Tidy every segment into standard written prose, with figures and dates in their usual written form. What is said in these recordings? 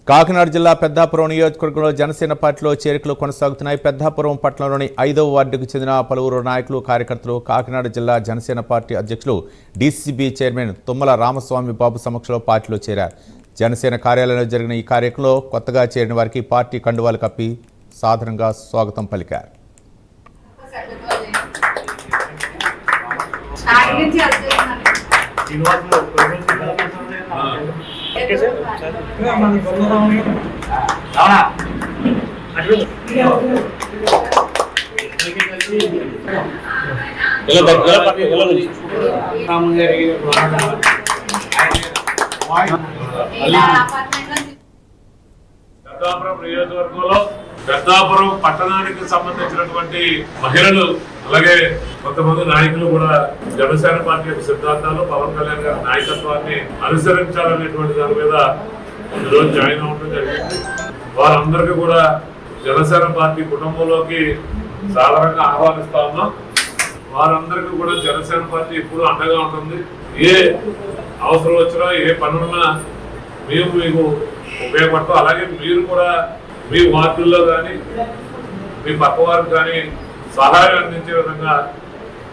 కాకినాడ జిల్లా పెద్దాపురం నియోజకవర్గంలో జనసేన పార్టీలో చేరికలు కొనసాగుతున్నాయి. పెద్దాపురం పట్టణంలోని 5వ వార్డుకు చెందిన పలువురు నాయకులు కార్యకర్తలు కాకినాడ జిల్లా జనసేన పార్టీ అధ్యక్షులు డీసీసీబీ చైర్మన్ తుమ్మల రామస్వామి బాబు సమక్షంలో పార్టీలో చేరారు. జనసేన కార్యాలయంలో జరిగిన ఈ కార్యక్రమంలో కొత్తగా చేరిన వారికి పార్టీ కండువాలు కప్పి సాధారణంగా స్వాగతం పలికారు. పెద్దాపురం నియోజకవర్గంలో పెద్దాపురం పట్టణానికి సంబంధించినటువంటి మహిళలు అలాగే కొంతమంది నాయకులు కూడా జనసేన పార్టీ యొక్క సిద్ధాంతాలు పవన్ కళ్యాణ్ గారి నాయకత్వాన్ని అనుసరించాలనేటువంటి దాని మీద ఈరోజు జాయిన్ అవ్వడం జరిగింది. వారందరికీ కూడా జనసేన పార్టీ కుటుంబంలోకి సాధారణంగా ఆహ్వానిస్తా ఉన్నాం. వారందరికీ కూడా జనసేన పార్టీ ఎప్పుడు అండగా ఉంటుంది. ఏ అవసరం వచ్చినా ఏ పనున్నా మేము మీకు ఉపయోగపడతాం. అలాగే మీరు కూడా మీ వార్డుల్లో కానీ మీ పక్క వారికి కానీ సహాయం అందించే విధంగా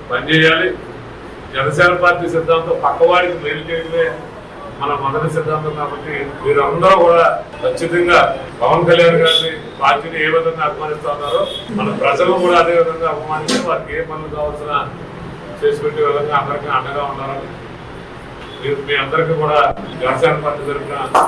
పనిచేయాలి. జనసేన పార్టీ సిద్ధాంతం పక్కవాడికి మేలు చేయడమే మన మొదటి సిద్ధాంతం. కాబట్టి మీరందరూ కూడా ఖచ్చితంగా పవన్ కళ్యాణ్ గారిని పార్టీని ఏ విధంగా అభిమానిస్తా ఉన్నారో మన ప్రజలు కూడా అదే విధంగా అభిమానించి వారికి ఏ పనులు కావాల్సిన చేసి పెట్టే విధంగా అందరికీ అండగా ఉండాలని మీ అందరికీ కూడా జనసేన పార్టీ తరఫున